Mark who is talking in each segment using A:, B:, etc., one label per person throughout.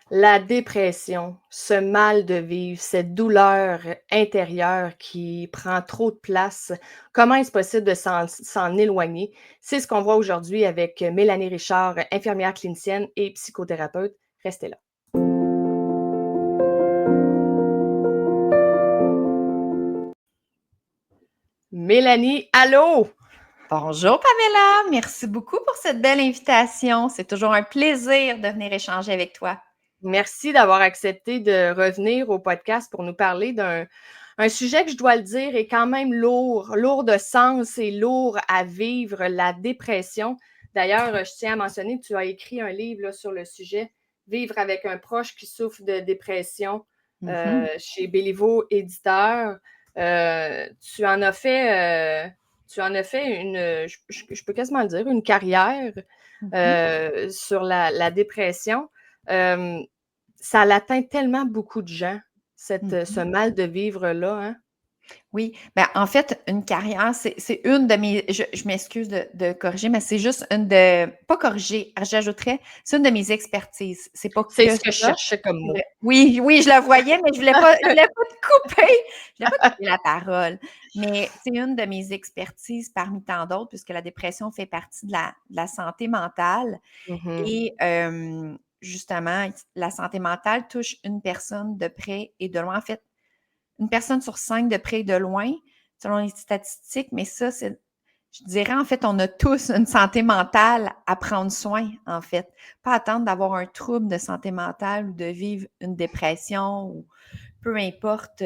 A: La dépression, ce mal de vivre, cette douleur intérieure qui prend trop de place, comment est-ce possible de s'en éloigner? C'est ce qu'on voit aujourd'hui avec Mélanie Richard, infirmière clinicienne et psychothérapeute. Restez là. Mélanie, allô?
B: Bonjour Pamela, merci beaucoup pour cette belle invitation. C'est toujours un plaisir de venir échanger avec toi.
A: Merci d'avoir accepté de revenir au podcast pour nous parler d'un sujet que je dois le dire est quand même lourd de sens et lourd à vivre, la dépression. D'ailleurs, je tiens à mentionner que tu as écrit un livre là, sur le sujet, Vivre avec un proche qui souffre de dépression, chez Béliveau Éditeur. Tu en as fait, une, je peux quasiment le dire, une carrière sur la dépression. Euh, Ça l'atteint tellement beaucoup de gens, ce
B: Mhm.
A: mal de vivre-là, hein?
B: Oui, ben en fait, une carrière, c'est une de mes, je m'excuse de corriger, mais c'est juste une de, pas corriger, j'ajouterais, c'est une de mes expertises. C'est pas
A: C'est
B: que
A: ce que je
B: ça.
A: cherchais comme mot.
B: Oui, oui, je la voyais, mais je voulais pas te couper, je voulais pas te couper la parole. Mais c'est une de mes expertises parmi tant d'autres, puisque la dépression fait partie de la santé mentale.
A: Mhm.
B: Et justement, la santé mentale touche une personne de près et de loin. En fait, une personne sur 5 de près et de loin, selon les statistiques, mais ça, je dirais, en fait, on a tous une santé mentale à prendre soin, en fait. Pas attendre d'avoir un trouble de santé mentale ou de vivre une dépression ou peu importe.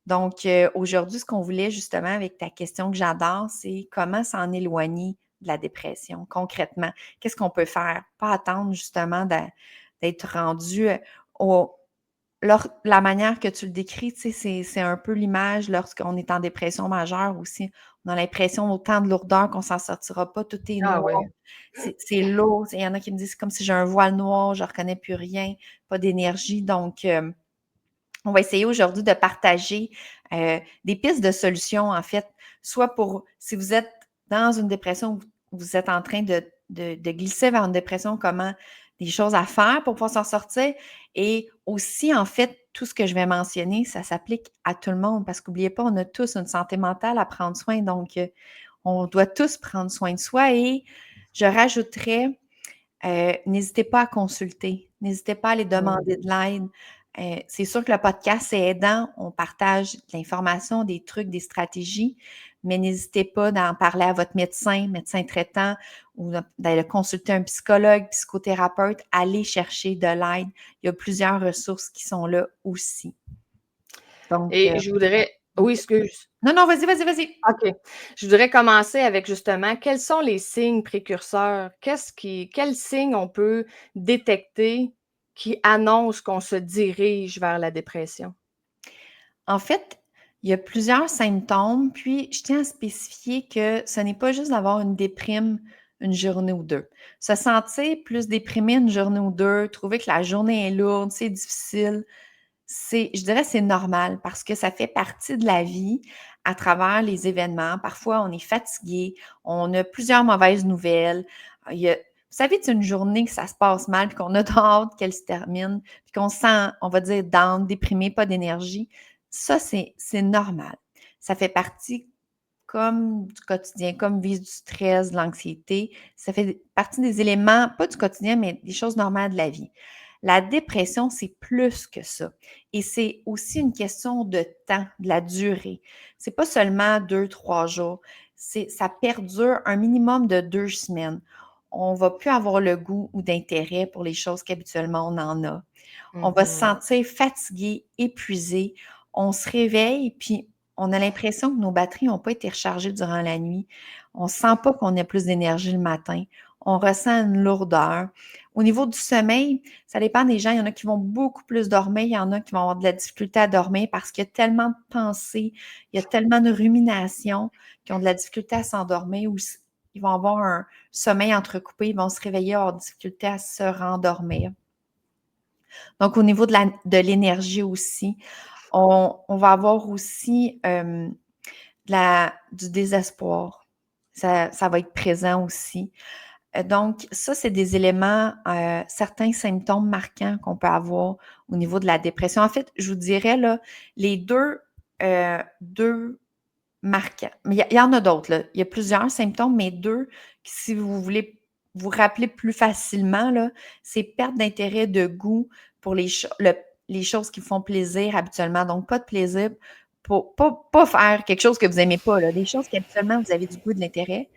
B: Donc, aujourd'hui, ce qu'on voulait justement avec ta question que j'adore, c'est comment s'en éloigner de la dépression concrètement. Qu'est-ce qu'on peut faire? Pas attendre justement d'être rendu au, la manière que tu le décris, tu sais, c'est un peu l'image lorsqu'on est en dépression majeure aussi. On a l'impression autant de lourdeur qu'on s'en sortira pas, tout est
A: Ah
B: noir.
A: oui.
B: C'est lourd. Il y en a qui me disent comme si j'ai un voile noir, je ne reconnais plus rien, pas d'énergie. Donc, on va essayer aujourd'hui de partager des pistes de solutions, en fait, soit pour si vous êtes dans une dépression, vous êtes en train de glisser vers une dépression, comment des choses à faire pour pouvoir s'en sortir. Et aussi, en fait, tout ce que je vais mentionner, ça s'applique à tout le monde parce qu'oubliez pas, on a tous une santé mentale à prendre soin. Donc, on doit tous prendre soin de soi. Et je rajouterais, n'hésitez pas à consulter, n'hésitez pas à aller
A: Mm.
B: demander de l'aide. C'est sûr que le podcast, c'est aidant. On partage de l'information, des trucs, des stratégies, mais n'hésitez pas d'en parler à votre médecin traitant ou d'aller consulter un psychologue, psychothérapeute. Allez chercher de l'aide. Il y a plusieurs ressources qui sont là aussi. Donc,
A: Et je voudrais... Oui, excuse.
B: non, non, vas-y, vas-y, vas-y.
A: OK. Je voudrais commencer avec justement, quels sont les signes précurseurs? Quels signes on peut détecter qui annoncent qu'on se dirige vers la dépression?
B: En fait, il y a plusieurs symptômes, puis je tiens à spécifier que ce n'est pas juste d'avoir une déprime une journée ou deux. Se sentir plus déprimé une journée ou deux, trouver que la journée est lourde, c'est difficile, je dirais c'est normal parce que ça fait partie de la vie à travers les événements. Parfois, on est fatigué, on a plusieurs mauvaises nouvelles. Vous savez, c'est une journée que ça se passe mal, puis qu'on a hâte qu'elle se termine, puis qu'on se sent, on va dire, down, déprimé, pas d'énergie. Ça, c'est normal. Ça fait partie comme du quotidien, comme vivre du stress, de l'anxiété. Ça fait partie des éléments, pas du quotidien, mais des choses normales de la vie. La dépression, c'est plus que ça. Et c'est aussi une question de temps, de la durée. C'est pas seulement 2, 3 jours. Ça perdure un minimum de 2 semaines. On va plus avoir le goût ou d'intérêt pour les choses qu'habituellement on en a. On va se
A: Mhm.
B: sentir fatigué, épuisé. On se réveille, puis on a l'impression que nos batteries n'ont pas été rechargées durant la nuit. On ne sent pas qu'on a plus d'énergie le matin. On ressent une lourdeur. Au niveau du sommeil, ça dépend des gens. Il y en a qui vont beaucoup plus dormir. Il y en a qui vont avoir de la difficulté à dormir parce qu'il y a tellement de pensées, il y a tellement de ruminations qui ont de la difficulté à s'endormir ou ils vont avoir un sommeil entrecoupé. Ils vont se réveiller, avoir de difficulté à se rendormir. Donc, au niveau de l'énergie aussi, on va avoir aussi du désespoir. Ça va être présent aussi. Donc, ça, c'est des éléments, certains symptômes marquants qu'on peut avoir au niveau de la dépression. En fait, je vous dirais, là, les deux marquants. Mais il y en a d'autres, là. Il y a plusieurs symptômes, mais deux, si vous voulez vous rappeler plus facilement, là, c'est perte d'intérêt, de goût pour les choses qui font plaisir habituellement. Donc, pas de plaisir pour pas faire quelque chose que vous n'aimez pas, là. Des choses qu'habituellement, vous avez du goût, de l'intérêt.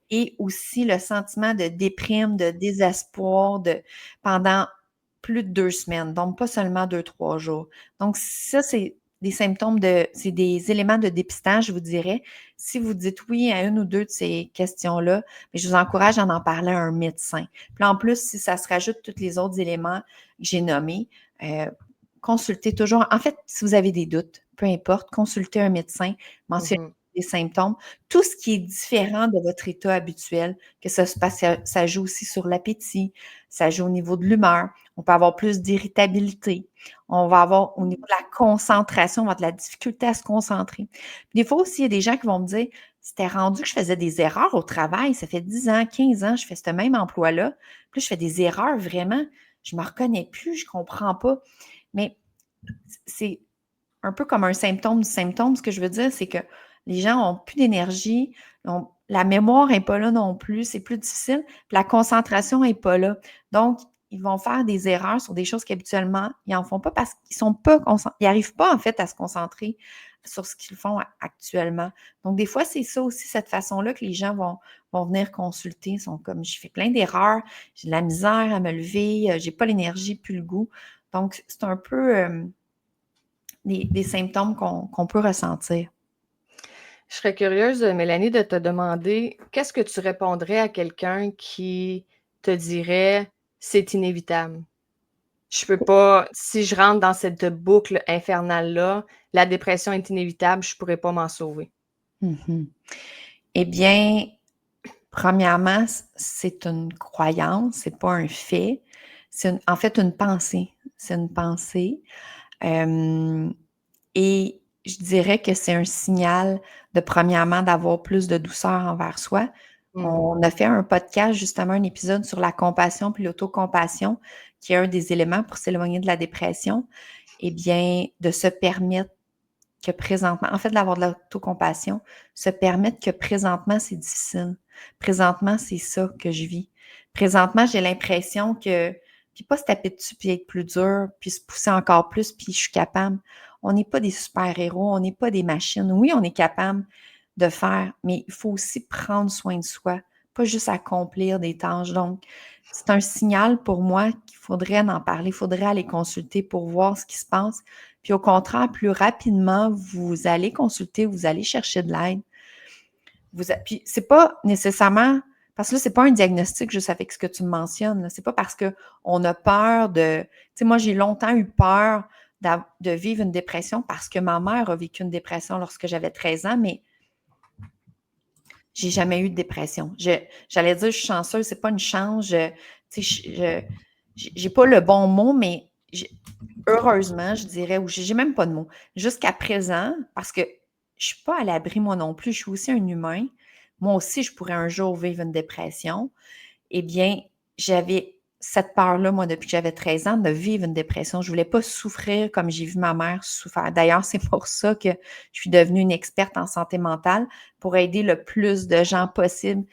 B: Et aussi le sentiment de déprime, de désespoir pendant plus de 2 semaines, donc pas seulement 2-3 jours. Donc ça, c'est c'est des éléments de dépistage, je vous dirais. Si vous dites oui à une ou deux de ces questions-là, mais je vous encourage à en parler à un médecin. Puis en plus, si ça se rajoute tous les autres éléments que j'ai nommés, consultez toujours. En fait, si vous avez des doutes, peu importe, consultez un médecin, mentionnez des symptômes, tout ce qui est différent de votre état habituel, que ça se passe, ça joue aussi sur l'appétit, ça joue au niveau de l'humeur, on peut avoir plus d'irritabilité, on va avoir au niveau de la concentration, on va avoir de la difficulté à se concentrer. Puis des fois aussi, il y a des gens qui vont me dire, c'était rendu que je faisais des erreurs au travail, ça fait 10 ans, 15 ans, je fais ce même emploi-là, puis je fais des erreurs vraiment, je ne me reconnais plus, je ne comprends pas. Mais c'est un peu comme un symptôme du symptôme. Ce que je veux dire, c'est que les gens n'ont plus d'énergie, la mémoire n'est pas là non plus, c'est plus difficile, puis la concentration n'est pas là. Donc, ils vont faire des erreurs sur des choses qu'habituellement, ils n'en font pas parce qu'ils sont pas ils n'arrivent pas en fait à se concentrer sur ce qu'ils font actuellement. Donc, des fois, c'est ça aussi, cette façon-là que les gens vont venir consulter. Ils sont comme, je fais plein d'erreurs, j'ai de la misère à me lever, j'ai pas l'énergie, plus le goût. Donc, c'est un peu des symptômes qu'on peut ressentir.
A: Je serais curieuse, Mélanie, de te demander, qu'est-ce que tu répondrais à quelqu'un qui te dirait c'est inévitable? Je peux pas, si je rentre dans cette boucle infernale-là, la dépression est inévitable, je pourrais pas m'en sauver.
B: Eh bien, premièrement, c'est une croyance, c'est pas un fait. C'est en fait une pensée. C'est une pensée. Et je dirais que c'est un signal de, premièrement, d'avoir plus de douceur envers soi. On a fait un podcast, justement, un épisode sur la compassion puis l'autocompassion, qui est un des éléments pour s'éloigner de la dépression. Eh bien, de se permettre que présentement, en fait, d'avoir de l'autocompassion, se permettre que présentement, c'est difficile. Présentement, c'est ça que je vis. Présentement, j'ai l'impression que, puis pas se taper dessus, puis être plus dur, puis se pousser encore plus, puis je suis capable. On n'est pas des super-héros, on n'est pas des machines. Oui, on est capable de faire, mais il faut aussi prendre soin de soi, pas juste accomplir des tâches. Donc, c'est un signal pour moi qu'il faudrait en parler, il faudrait aller consulter pour voir ce qui se passe. Puis au contraire, plus rapidement vous allez consulter, vous allez chercher de l'aide. Puis c'est pas nécessairement, parce que là, c'est pas un diagnostic juste avec ce que tu me mentionnes. Là. C'est pas parce qu'on a peur de. Tu sais, moi, j'ai longtemps eu peur de vivre une dépression parce que ma mère a vécu une dépression lorsque j'avais 13 ans, mais j'ai jamais eu de dépression. J'allais dire, je suis chanceuse, c'est pas une chance. Tu sais, j'ai pas le bon mot, mais heureusement, je dirais, ou j'ai même pas de mots. Jusqu'à présent, parce que je suis pas à l'abri moi non plus, je suis aussi un humain. Moi aussi, je pourrais un jour vivre une dépression. Eh bien, j'avais cette peur-là, moi, depuis que j'avais 13 ans, de vivre une dépression. Je voulais pas souffrir comme j'ai vu ma mère souffrir. D'ailleurs, c'est pour ça que je suis devenue une experte en santé mentale pour aider le plus de gens possible.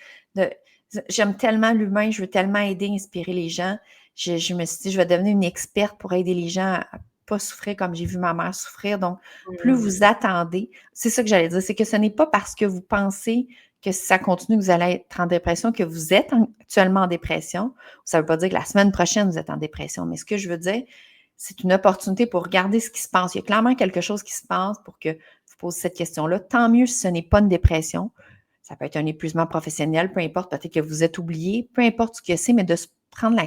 B: J'aime tellement l'humain, je veux tellement aider, inspirer les gens. Je me suis dit, je vais devenir une experte pour aider les gens à pas souffrir comme j'ai vu ma mère souffrir. Donc, plus vous attendez, c'est ça que j'allais dire, c'est que ce n'est pas parce que vous pensez que si ça continue, que vous allez être en dépression, que vous êtes actuellement en dépression. Ça ne veut pas dire que la semaine prochaine, vous êtes en dépression. Mais ce que je veux dire, c'est une opportunité pour regarder ce qui se passe. Il y a clairement quelque chose qui se passe pour que vous posiez cette question-là. Tant mieux si ce n'est pas une dépression. Ça peut être un épuisement professionnel, peu importe, peut-être que vous êtes oublié, peu importe ce que c'est, mais de se prendre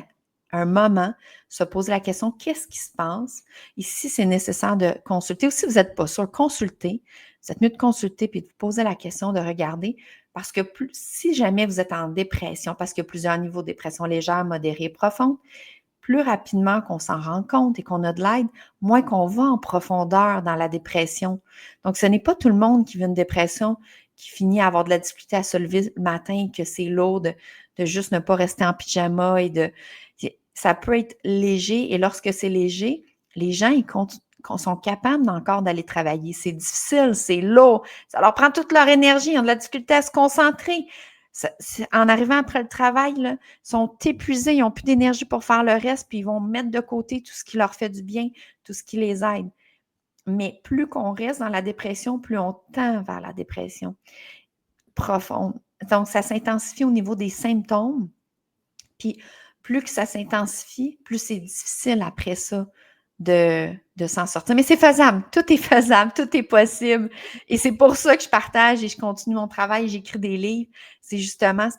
B: un moment, se poser la question, qu'est-ce qui se passe? Et si c'est nécessaire de consulter, ou si vous n'êtes pas sûr, consultez. Vous êtes mieux de consulter puis de vous poser la question, de regarder. Parce que si jamais vous êtes en dépression, parce qu'il y a plusieurs niveaux de dépression légère, modérée et profonde, plus rapidement qu'on s'en rend compte et qu'on a de l'aide, moins qu'on va en profondeur dans la dépression. Donc, ce n'est pas tout le monde qui vit une dépression qui finit à avoir de la difficulté à se lever le matin, que c'est lourd de juste ne pas rester en pyjama ça peut être léger. Et lorsque c'est léger, les gens, ils sont capables encore d'aller travailler. C'est difficile, c'est lourd. Ça leur prend toute leur énergie. Ils ont de la difficulté à se concentrer. En arrivant après le travail, là, ils sont épuisés, ils n'ont plus d'énergie pour faire le reste, puis ils vont mettre de côté tout ce qui leur fait du bien, tout ce qui les aide. Mais plus qu'on reste dans la dépression, plus on tend vers la dépression profonde. Donc, ça s'intensifie au niveau des symptômes. Puis, plus que ça s'intensifie, plus c'est difficile après ça de s'en sortir. Mais c'est faisable, tout est possible. Et c'est pour ça que je partage et je continue mon travail, j'écris des livres. C'est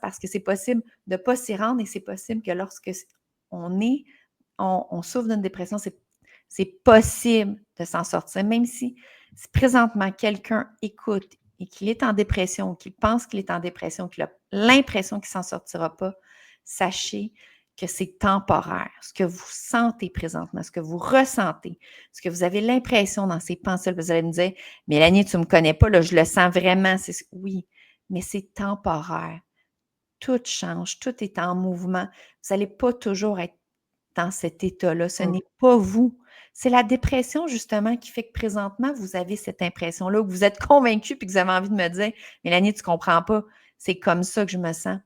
B: parce que c'est possible de ne pas s'y rendre et c'est possible que lorsque on souffre d'une dépression, c'est possible de s'en sortir. Même si présentement quelqu'un écoute et qu'il est en dépression, qu'il pense qu'il est en dépression, qu'il a l'impression qu'il ne s'en sortira pas, sachez que c'est temporaire. Ce que vous sentez présentement, ce que vous ressentez, ce que vous avez l'impression dans ces pensées, vous allez me dire, Mélanie, tu ne me connais pas, là, je le sens vraiment. Oui, mais c'est temporaire. Tout change, tout est en mouvement. Vous n'allez pas toujours être dans cet état-là. Ce n'est pas vous. C'est la dépression, justement, qui fait que présentement, vous avez cette impression-là, que vous êtes convaincu puis que vous avez envie de me dire, Mélanie, tu ne comprends pas. C'est comme ça que je me sens.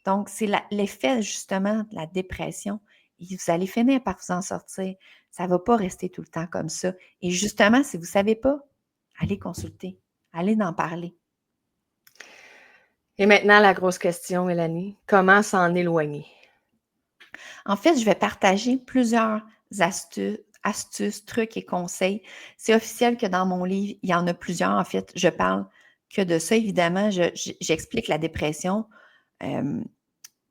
B: Donc, c'est l'effet, justement, de la dépression. Et vous allez finir par vous en sortir. Ça ne va pas rester tout le temps comme ça. Et justement, si vous ne savez pas, allez consulter. Allez en parler.
A: Et maintenant, la grosse question, Mélanie, comment s'en éloigner?
B: En fait, je vais partager plusieurs astuces, trucs et conseils. C'est officiel que dans mon livre, il y en a plusieurs. En fait, je parle que de ça. Évidemment, j'explique la dépression,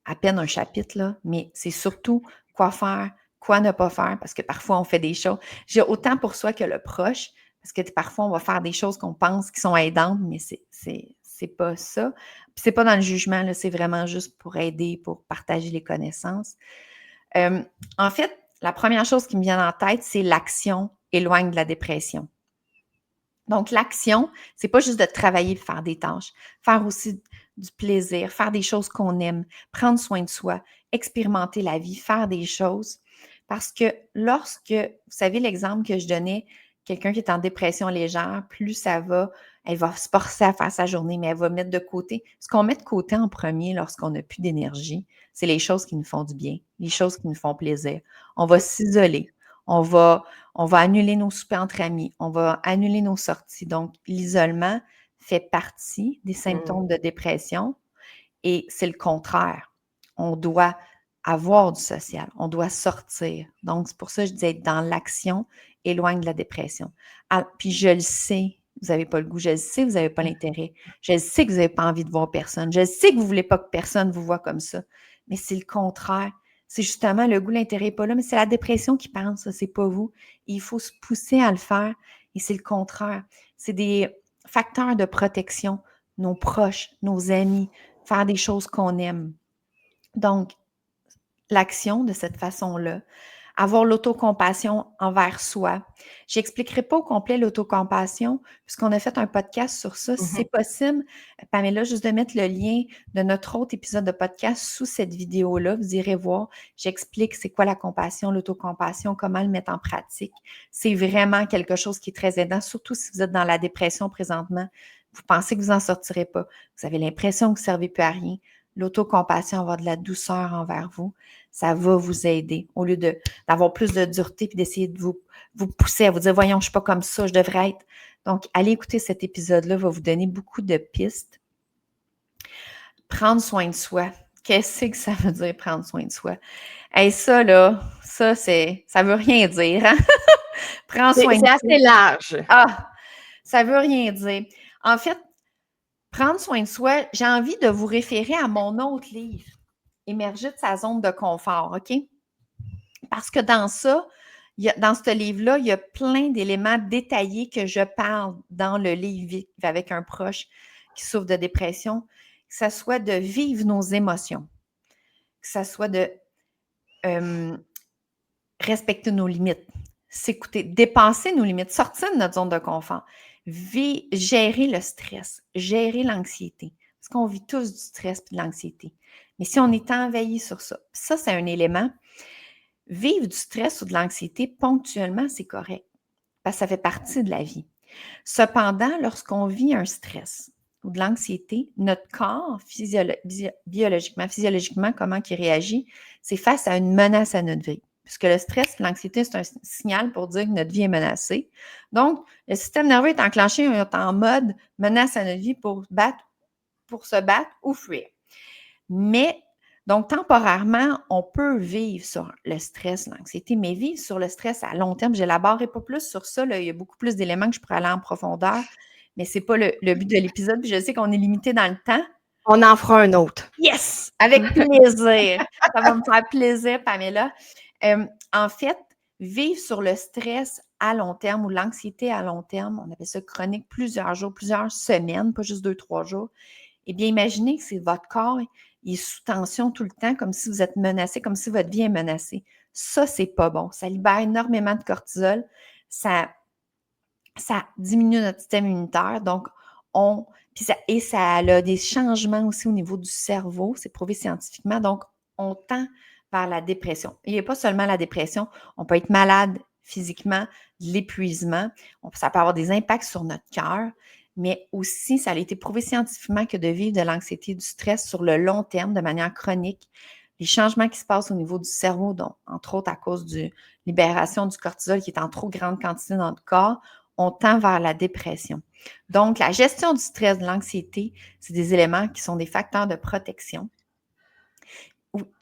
B: à peine un chapitre, là, mais c'est surtout quoi faire, quoi ne pas faire, parce que parfois, on fait des choses. J'ai autant pour soi que le proche, parce que parfois, on va faire des choses qu'on pense qui sont aidantes, mais c'est pas ça. Puis c'est pas dans le jugement, là, c'est vraiment juste pour aider, pour partager les connaissances. En fait, la première chose qui me vient en tête, c'est l'action éloigne de la dépression. Donc, l'action, c'est pas juste de travailler et faire des tâches, faire aussi du plaisir, faire des choses qu'on aime, prendre soin de soi, expérimenter la vie, faire des choses. Parce que lorsque, vous savez l'exemple que je donnais, quelqu'un qui est en dépression légère, plus ça va, elle va se forcer à faire sa journée, mais elle va mettre de côté. Ce qu'on met de côté en premier lorsqu'on n'a plus d'énergie, c'est les choses qui nous font du bien, les choses qui nous font plaisir. On va s'isoler, on va annuler nos soupers entre amis, on va annuler nos sorties. Donc, l'isolement fait partie des symptômes de dépression et c'est le contraire. On doit avoir du social, on doit sortir. Donc, c'est pour ça que je disais être dans l'action éloigne de la dépression. Puis je le sais, vous n'avez pas le goût, je le sais, vous n'avez pas l'intérêt, je le sais que vous n'avez pas envie de voir personne, je le sais que vous ne voulez pas que personne vous voit comme ça, mais c'est le contraire. C'est justement le goût, l'intérêt n'est pas là, mais c'est la dépression qui pense, ça, c'est pas vous. Et il faut se pousser à le faire et c'est le contraire. C'est des facteurs de protection, nos proches, nos amis, faire des choses qu'on aime. Donc, l'action de cette façon-là, avoir l'autocompassion envers soi. Je n'expliquerai pas au complet l'autocompassion, puisqu'on a fait un podcast sur ça. Si c'est possible, Pamela, juste de mettre le lien de notre autre épisode de podcast sous cette vidéo-là, vous irez voir. J'explique c'est quoi la compassion, l'autocompassion, comment le mettre en pratique. C'est vraiment quelque chose qui est très aidant, surtout si vous êtes dans la dépression présentement. Vous pensez que vous n'en sortirez pas. Vous avez l'impression que vous ne servez plus à rien. L'autocompassion, avoir de la douceur envers vous, ça va vous aider. Au lieu d'avoir plus de dureté puis d'essayer de vous pousser à vous dire, voyons, je ne suis pas comme ça, je devrais être. Donc, allez écouter cet épisode-là, va vous donner beaucoup de pistes. Prendre soin de soi. Qu'est-ce que ça veut dire, prendre soin de soi? Et ça, là, ça veut rien dire. Hein? Prendre soin de soi.
A: C'est assez large.
B: Ah, ça veut rien dire. En fait, prendre soin de soi, j'ai envie de vous référer à mon autre livre, Émerger de sa zone de confort, OK? Parce que dans ça, dans ce livre-là, il y a plein d'éléments détaillés que je parle dans le livre Vivre avec un proche qui souffre de dépression, que ce soit de vivre nos émotions, que ce soit de respecter nos limites, s'écouter, dépasser nos limites, sortir de notre zone de confort. Gérer le stress, gérer l'anxiété. Parce qu'on vit tous du stress et de l'anxiété. Mais si on est envahi sur ça, ça, c'est un élément. Vivre du stress ou de l'anxiété ponctuellement, c'est correct. Parce que ça fait partie de la vie. Cependant, lorsqu'on vit un stress ou de l'anxiété, notre corps, physiologiquement, comment il réagit, c'est face à une menace à notre vie. Puisque le stress et l'anxiété, c'est un signal pour dire que notre vie est menacée. Donc, le système nerveux est enclenché, est en mode menace à notre vie pour se battre ou fuir. Mais, donc, temporairement, on peut vivre sur le stress, l'anxiété, mais vivre sur le stress à long terme, je n'élaborerai pas plus sur ça. Là, il y a beaucoup plus d'éléments que je pourrais aller en profondeur, mais ce n'est pas le but de l'épisode. Puis je sais qu'on est limité dans le temps.
A: On en fera un autre.
B: Yes! Avec plaisir. Ça va me faire plaisir, Pamela. En fait, vivre sur le stress à long terme ou l'anxiété à long terme, on appelle ça chronique, plusieurs jours, plusieurs semaines, pas juste 2-3 jours. Eh bien, imaginez que c'est votre corps, il est sous tension tout le temps, comme si vous êtes menacé, comme si votre vie est menacée. Ça, c'est pas bon. Ça libère énormément de cortisol. Ça diminue notre système immunitaire. Donc, ça a des changements aussi au niveau du cerveau. C'est prouvé scientifiquement. Donc, on tend vers la dépression. Il n'y a pas seulement la dépression. On peut être malade physiquement, de l'épuisement. Ça peut avoir des impacts sur notre cœur. Mais aussi, ça a été prouvé scientifiquement que de vivre de l'anxiété et du stress sur le long terme, de manière chronique, les changements qui se passent au niveau du cerveau, donc, entre autres à cause de libération du cortisol qui est en trop grande quantité dans notre corps, on tend vers la dépression. Donc, la gestion du stress, de l'anxiété, c'est des éléments qui sont des facteurs de protection.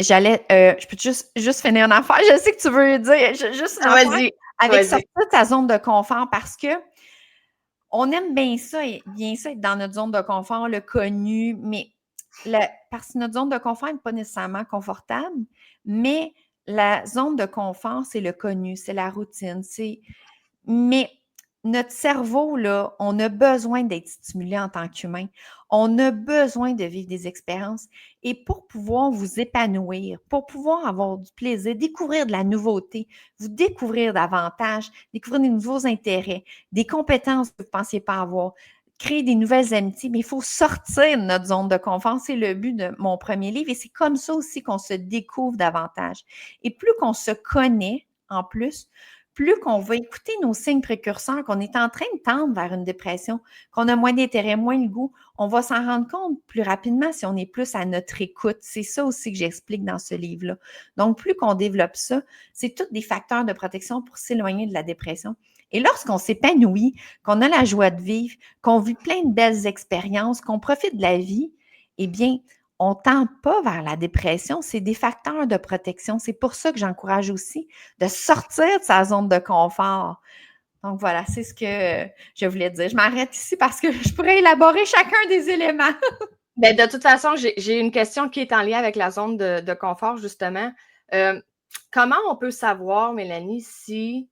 B: Je peux juste finir une affaire. Je sais que tu veux dire juste une affaire avec sortir de ta zone de confort parce que on aime bien ça être dans notre zone de confort, le connu, mais parce que notre zone de confort n'est pas nécessairement confortable, mais la zone de confort, c'est le connu, c'est la routine. Mais notre cerveau, là, on a besoin d'être stimulé en tant qu'humain. On a besoin de vivre des expériences. Et pour pouvoir vous épanouir, pour pouvoir avoir du plaisir, découvrir de la nouveauté, vous découvrir davantage, découvrir des nouveaux intérêts, des compétences que vous ne pensiez pas avoir, créer des nouvelles amitiés, mais il faut sortir de notre zone de confort. C'est le but de mon premier livre et c'est comme ça aussi qu'on se découvre davantage. Et plus qu'on se connaît, en plus qu'on va écouter nos signes précurseurs, qu'on est en train de tendre vers une dépression, qu'on a moins d'intérêt, moins le goût, on va s'en rendre compte plus rapidement si on est plus à notre écoute. C'est ça aussi que j'explique dans ce livre-là. Donc, plus qu'on développe ça, c'est tous des facteurs de protection pour s'éloigner de la dépression. Et lorsqu'on s'épanouit, qu'on a la joie de vivre, qu'on vit plein de belles expériences, qu'on profite de la vie, eh bien, on ne tend pas vers la dépression, c'est des facteurs de protection. C'est pour ça que j'encourage aussi de sortir de sa zone de confort. Donc voilà, c'est ce que je voulais dire. Je m'arrête ici parce que je pourrais élaborer chacun des éléments.
A: Bien, de toute façon, j'ai une question qui est en lien avec la zone de confort, justement. Comment on peut savoir, Mélanie, si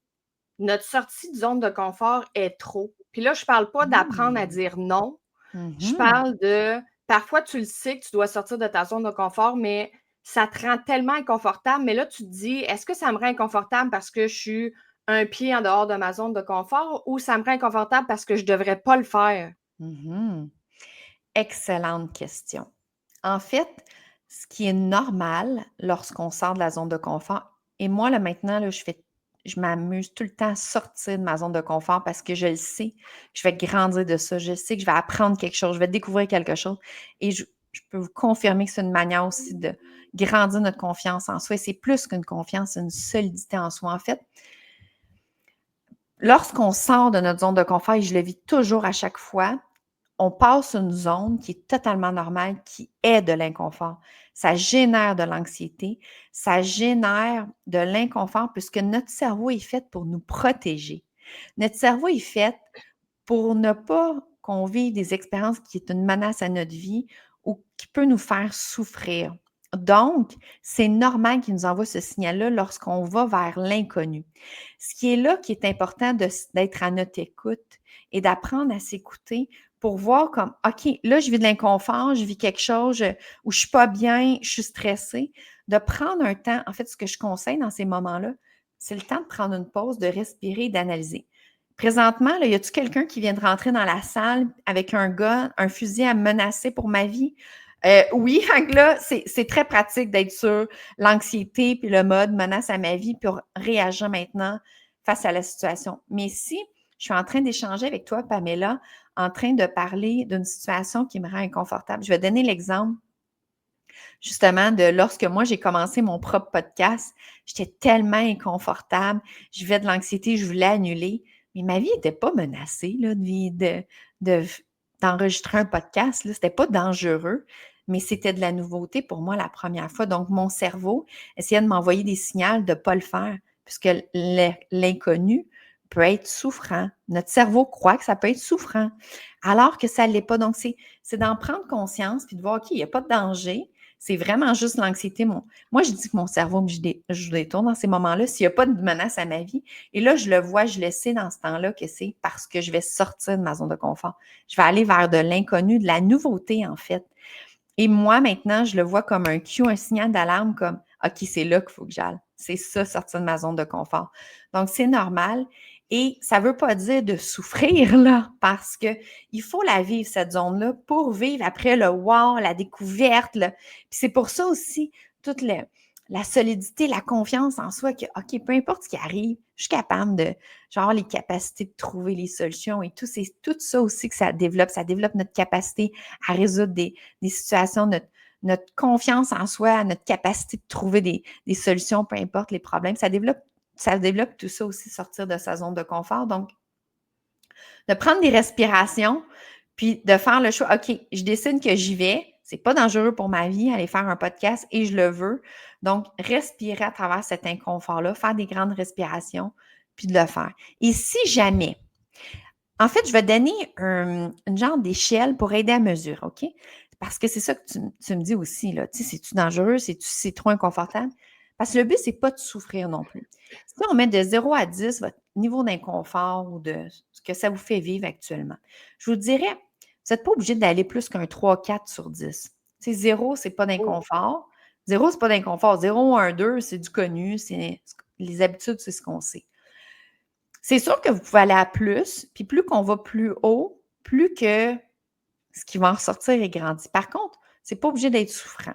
A: notre sortie de zone de confort est trop? Puis là, je ne parle pas d'apprendre à dire non. Je parle de... Parfois, tu le sais que tu dois sortir de ta zone de confort, mais ça te rend tellement inconfortable. Mais là, tu te dis, est-ce que ça me rend inconfortable parce que je suis un pied en dehors de ma zone de confort ou ça me rend inconfortable parce que je ne devrais pas le faire?
B: Excellente question. En fait, ce qui est normal lorsqu'on sort de la zone de confort, et moi, là, maintenant, là, je m'amuse tout le temps à sortir de ma zone de confort parce que je le sais, je vais grandir de ça, je sais que je vais apprendre quelque chose, je vais découvrir quelque chose. Et je peux vous confirmer que c'est une manière aussi de grandir notre confiance en soi. Et c'est plus qu'une confiance, c'est une solidité en soi. En fait, lorsqu'on sort de notre zone de confort, et je le vis toujours à chaque fois, on passe une zone qui est totalement normale, qui est de l'inconfort. Ça génère de l'anxiété, ça génère de l'inconfort puisque notre cerveau est fait pour nous protéger. Notre cerveau est fait pour ne pas qu'on vive des expériences qui est une menace à notre vie ou qui peut nous faire souffrir. Donc, c'est normal qu'il nous envoie ce signal-là lorsqu'on va vers l'inconnu. Ce qui est là qui est important d'être à notre écoute et d'apprendre à s'écouter pour voir comme, OK, là, je vis de l'inconfort, je vis quelque chose où je ne suis pas bien, je suis stressée. De prendre un temps, en fait, ce que je conseille dans ces moments-là, c'est le temps de prendre une pause, de respirer et d'analyser. Présentement, là, y a-tu quelqu'un qui vient de rentrer dans la salle avec un gun, un fusil à me menacer pour ma vie? Oui, fait que là, c'est très pratique d'être sur l'anxiété puis le mode menace à ma vie pour réagir maintenant face à la situation. Mais si je suis en train d'échanger avec toi, Pamela, en train de parler d'une situation qui me rend inconfortable, je vais donner l'exemple justement de lorsque moi j'ai commencé mon propre podcast, j'étais tellement inconfortable, je vivais de l'anxiété, je voulais annuler, mais ma vie n'était pas menacée là, de- d'enregistrer un podcast, ce n'était pas dangereux, mais c'était de la nouveauté pour moi la première fois. Donc, mon cerveau essayait de m'envoyer des signaux de ne pas le faire, puisque l'inconnu peut être souffrant. Notre cerveau croit que ça peut être souffrant, alors que ça ne l'est pas. Donc, c'est d'en prendre conscience puis de voir, OK, il n'y a pas de danger, c'est vraiment juste l'anxiété. Moi, je dis que mon cerveau je détourne dans ces moments-là s'il n'y a pas de menace à ma vie. Et là, je le vois, je le sais dans ce temps-là que c'est parce que je vais sortir de ma zone de confort. Je vais aller vers de l'inconnu, de la nouveauté, en fait. Et moi, maintenant, je le vois comme un cue, un signal d'alarme, comme OK, c'est là qu'il faut que j'aille. C'est ça, sortir de ma zone de confort. Donc, c'est normal. Et ça ne veut pas dire de souffrir, là, parce qu'il faut la vivre, cette zone-là, pour vivre après le wow, la découverte. Là. Puis c'est pour ça aussi, toute la solidité, la confiance en soi, que, OK, peu importe ce qui arrive, je suis capable de, genre, les capacités de trouver les solutions et tout. C'est tout ça aussi que ça développe. Ça développe notre capacité à résoudre des situations, notre confiance en soi, notre capacité de trouver des solutions, peu importe les problèmes. Ça développe tout ça aussi, sortir de sa zone de confort. Donc, de prendre des respirations, puis de faire le choix, OK, je décide que j'y vais. C'est pas dangereux pour ma vie, aller faire un podcast et je le veux. Donc, respirer à travers cet inconfort-là, faire des grandes respirations, puis de le faire. Et si jamais, en fait, je vais donner une genre d'échelle pour aider à mesurer, OK? Parce que c'est ça que tu me dis aussi, là. Tu sais, c'est-tu dangereux? C'est trop inconfortable? Parce que le but, c'est pas de souffrir non plus. Si on met de 0 à 10 votre niveau d'inconfort ou de ce que ça vous fait vivre actuellement, je vous dirais, vous n'êtes pas obligé d'aller plus qu'un 3, 4 sur 10. Tu sais, 0, c'est pas
A: Oh,
B: d'inconfort. 0, c'est pas d'inconfort. 0, 1, 2, c'est du connu. Les habitudes, c'est ce qu'on sait. C'est sûr que vous pouvez aller à plus, puis plus qu'on va plus haut, plus que ce qui va en ressortir est grandi. Par contre, c'est pas obligé d'être souffrant.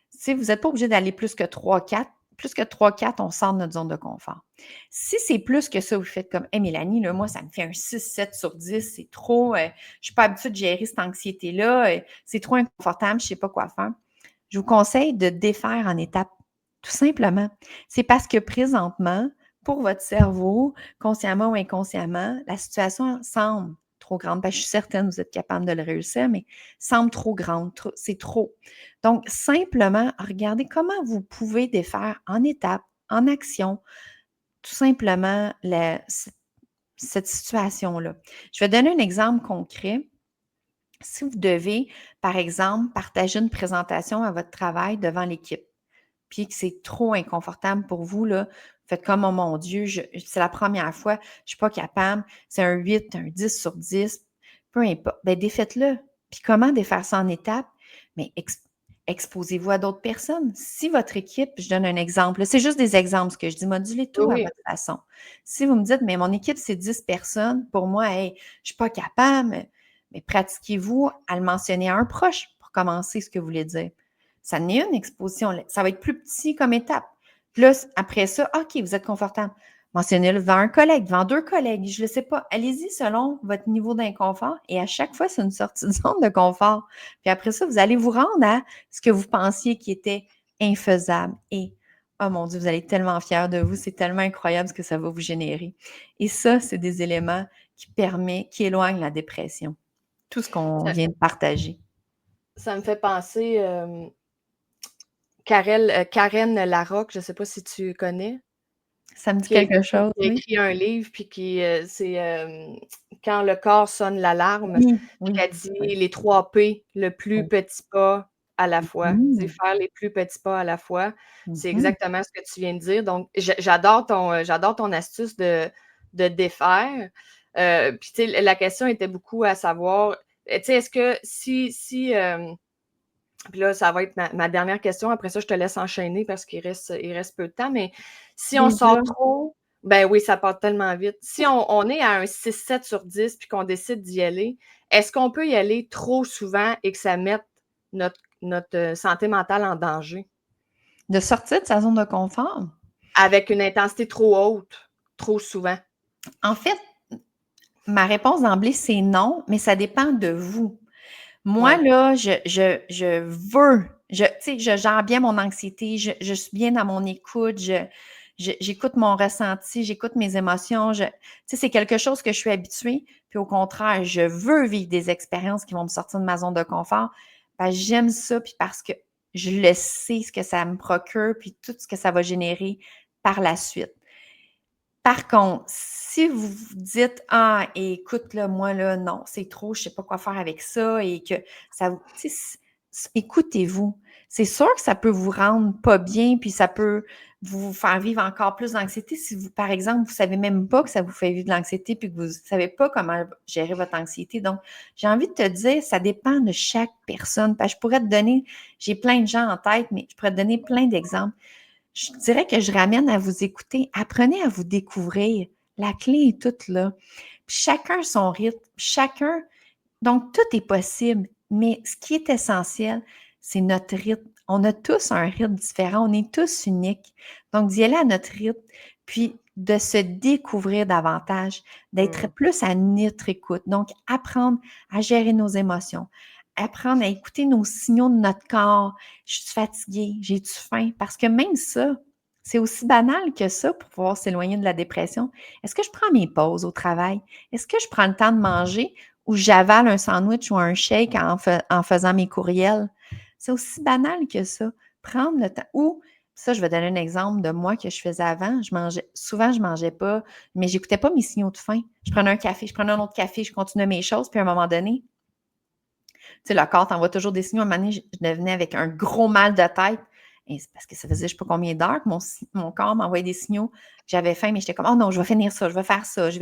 B: Si vous n'êtes pas obligé d'aller plus que 3, 4, plus que 3, 4, on sort de notre zone de confort. Si c'est plus que ça, vous faites comme hey, Mélanie, là, moi, ça me fait un 6, 7 sur 10, c'est trop, je ne suis pas habituée de gérer cette anxiété-là, c'est trop inconfortable, je ne sais pas quoi faire. Je vous conseille de défaire en étapes, tout simplement. C'est parce que présentement, pour votre cerveau, consciemment ou inconsciemment, la situation semble trop grande. Ben, je suis certaine que vous êtes capable de le réussir, mais semble trop grande, c'est trop. Donc, simplement, regardez comment vous pouvez défaire en étapes, en action, tout simplement cette situation-là. Je vais donner un exemple concret. Si vous devez, par exemple, partager une présentation à votre travail devant l'équipe, puis que c'est trop inconfortable pour vous, là, vous faites comme, oh mon Dieu, c'est la première fois, je ne suis pas capable, c'est un 8, un 10 sur 10, peu importe. Bien, défaites-le. Puis comment défaire ça en étapes? Mais exposez-vous à d'autres personnes. Si votre équipe, je donne un exemple, c'est juste des exemples, ce que je dis, modulez tout à
A: oui.
B: votre façon. Si vous me dites, mais mon équipe, c'est 10 personnes, pour moi, hey, je ne suis pas capable, mais pratiquez-vous à le mentionner à un proche pour commencer ce que vous voulez dire. Ça n'est une exposition. Ça va être plus petit comme étape. Plus, après ça, OK, vous êtes confortable. Mentionnez-le devant un collègue, devant 2 collègues, je ne sais pas. Allez-y selon votre niveau d'inconfort et à chaque fois, c'est une sortie de zone de confort. Puis après ça, vous allez vous rendre à ce que vous pensiez qui était infaisable. Et, oh mon Dieu, vous allez être tellement fiers de vous. C'est tellement incroyable ce que ça va vous générer. Et ça, c'est des éléments qui éloignent la dépression. Tout ce qu'on
A: Ça,
B: vient de partager.
A: ça me fait penser, Karen Larocque, je ne sais pas si tu connais,
B: Ça me dit
A: qui a,
B: quelque chose,
A: qui a
B: oui.
A: écrit un livre, puis c'est quand le corps sonne l'alarme,
B: Oui,
A: puis
B: oui.
A: qu'elle dit les 3 P, le plus
B: Oui.
A: petit pas à la fois. C'est
B: Mmh.
A: faire les plus petits pas à la fois. C'est
B: Mmh.
A: exactement ce que tu viens de dire. Donc, j'adore ton astuce de défaire. Puis, tu sais, la question était beaucoup à savoir, tu sais, est-ce que si puis là, ça va être ma dernière question. Après ça, je te laisse enchaîner parce qu'il reste peu de temps. Mais si on sort
B: Déjà
A: trop Ben oui, ça part tellement vite. Si on est à un 6-7 sur 10 puis qu'on décide d'y aller, est-ce qu'on peut y aller trop souvent et que ça mette notre santé mentale en danger?
B: De sortir de sa zone de confort.
A: Avec une intensité trop haute, trop souvent.
B: En fait, ma réponse d'emblée, c'est non, mais ça dépend de vous. Moi,
A: Ouais.
B: là, je veux, tu sais, je gère bien mon anxiété, je suis bien dans mon écoute, j'écoute mon ressenti, j'écoute mes émotions, tu sais, c'est quelque chose que je suis habituée, puis au contraire, je veux vivre des expériences qui vont me sortir de ma zone de confort, parce que j'aime ça, puis parce que je le sais, ce que ça me procure, puis tout ce que ça va générer par la suite. Par contre, si vous vous dites: «Ah, écoute, là, moi, là, non, c'est trop, je sais pas quoi faire avec ça» et que ça vous tu sais, écoutez-vous. C'est sûr que ça peut vous rendre pas bien, puis ça peut vous faire vivre encore plus d'anxiété si vous, par exemple, vous savez même pas que ça vous fait vivre de l'anxiété, puis que vous savez pas comment gérer votre anxiété. Donc, j'ai envie de te dire, ça dépend de chaque personne. Parce que je pourrais te donner, j'ai plein de gens en tête, mais je pourrais te donner plein d'exemples. Je dirais que je ramène à vous écouter. Apprenez à vous découvrir. La clé est toute là. Puis chacun son rythme, chacun. Donc, tout est possible. Mais ce qui est essentiel, c'est notre rythme. On a tous un rythme différent. On est tous uniques. Donc, d'y aller à notre rythme, puis de se découvrir davantage, d'être plus à notre écoute. Donc, apprendre à gérer nos émotions, apprendre à écouter nos signaux de notre corps. Je suis fatiguée, j'ai-tu faim? Parce que même ça, c'est aussi banal que ça pour pouvoir s'éloigner de la dépression. Est-ce que je prends mes pauses au travail? Est-ce que je prends le temps de manger ou j'avale un sandwich ou un shake en faisant mes courriels? C'est aussi banal que ça. Prendre le temps. Ou, ça, je vais donner un exemple de moi que je faisais avant. Souvent, je mangeais pas, mais j'écoutais pas mes signaux de faim. Je prenais un café, je prenais un autre café, je continuais mes choses, puis à un moment donné, tu sais, le corps t'envoie toujours des signaux. À un moment donné, je devenais avec un gros mal de tête. Et c'est parce que ça faisait je ne sais pas combien d'heures que mon corps m'envoyait des signaux que j'avais faim, mais j'étais comme, oh non, je vais finir ça, je vais faire ça, je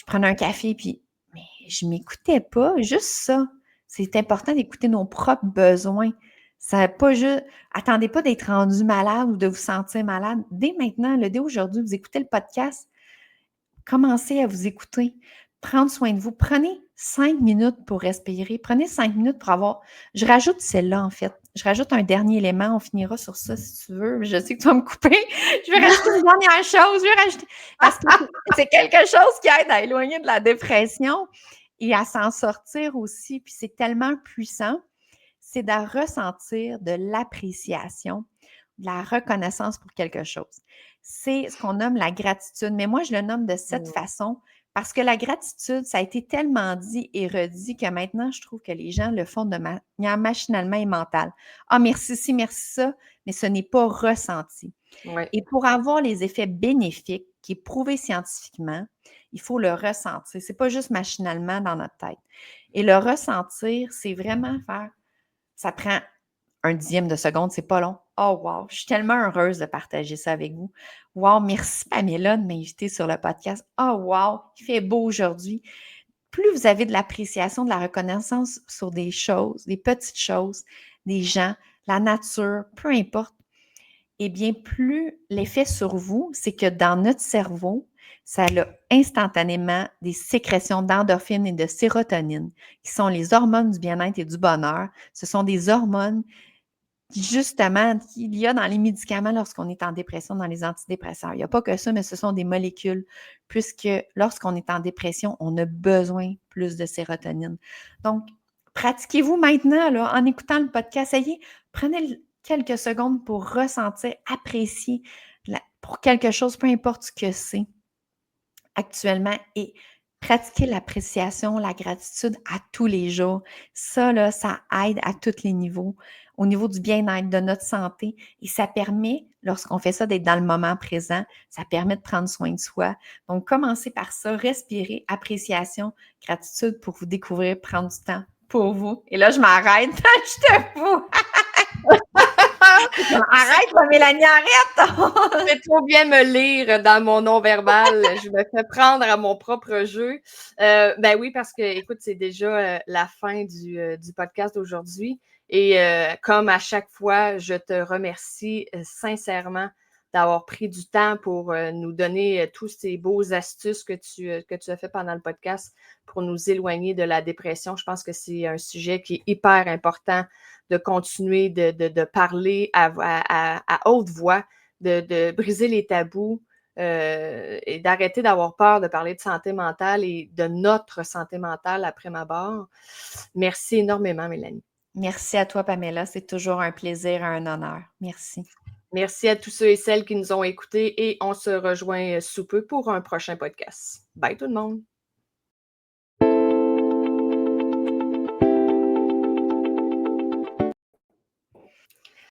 B: prenais un café, puis, mais je ne m'écoutais pas, juste ça. C'est important d'écouter nos propres besoins. Ça pas juste, attendez pas d'être rendu malade ou de vous sentir malade. Dès maintenant, dès aujourd'hui, vous écoutez le podcast, commencez à vous écouter, prendre soin de vous. Prenez 5 minutes pour respirer. Prenez 5 minutes pour avoir. Je rajoute celle-là, en fait. Je rajoute un dernier élément. On finira sur ça si tu veux. Je sais que tu vas me couper. Je vais rajouter une dernière chose. Je vais rajouter. Parce que c'est quelque chose qui aide à éloigner de la dépression et à s'en sortir aussi. Puis c'est tellement puissant. C'est de ressentir de l'appréciation, de la reconnaissance pour quelque chose. C'est ce qu'on nomme la gratitude. Mais moi, je le nomme de cette façon parce que la gratitude, ça a été tellement dit et redit que maintenant, je trouve que les gens le font de manière machinalement et mentale. Ah, merci ci, merci ça, mais ce n'est pas ressenti.
A: Ouais.
B: Et pour avoir les effets bénéfiques qui est prouvé scientifiquement, il faut le ressentir. C'est pas juste machinalement dans notre tête. Et le ressentir, c'est vraiment faire. Ça prend un dixième de seconde, c'est pas long. Oh wow, je suis tellement heureuse de partager ça avec vous. Wow, merci Pamela de m'inviter sur le podcast. Oh wow, il fait beau aujourd'hui. Plus vous avez de l'appréciation, de la reconnaissance sur des choses, des petites choses, des gens, la nature, peu importe, eh bien, plus l'effet sur vous, c'est que dans notre cerveau, ça a instantanément des sécrétions d'endorphines et de sérotonine, qui sont les hormones du bien-être et du bonheur. Ce sont des hormones justement, qu'il y a dans les médicaments lorsqu'on est en dépression, dans les antidépresseurs. Il n'y a pas que ça, mais ce sont des molécules, puisque lorsqu'on est en dépression, on a besoin plus de sérotonine. Donc, pratiquez-vous maintenant, là, en écoutant le podcast. Prenez quelques secondes pour ressentir, apprécier pour quelque chose, peu importe ce que c'est actuellement, et pratiquer l'appréciation, la gratitude à tous les jours. Ça, là, ça aide à tous les niveaux, au niveau du bien-être, de notre santé, et ça permet, lorsqu'on fait ça, d'être dans le moment présent. Ça permet de prendre soin de soi. Donc, commencez par ça, respirer, appréciation, gratitude pour vous découvrir, prendre du temps pour vous. Et là, je m'arrête. Je te fous. Arrête, Mélanie, arrête!
A: Fais trop bien me lire dans mon non-verbal. Je me fais prendre à mon propre jeu. Ben oui, parce que, écoute, c'est déjà la fin du podcast d'aujourd'hui. Et comme à chaque fois, je te remercie sincèrement d'avoir pris du temps pour nous donner tous ces beaux astuces que tu as fait pendant le podcast pour nous éloigner de la dépression. Je pense que c'est un sujet qui est hyper important de continuer de parler à haute voix, de briser les tabous et d'arrêter d'avoir peur de parler de santé mentale et de notre santé mentale après ma barre. Merci énormément, Mélanie.
B: Merci à toi, Pamela. C'est toujours un plaisir et un honneur. Merci.
A: Merci à tous ceux et celles qui nous ont écoutés et on se rejoint sous peu pour un prochain podcast. Bye tout le monde!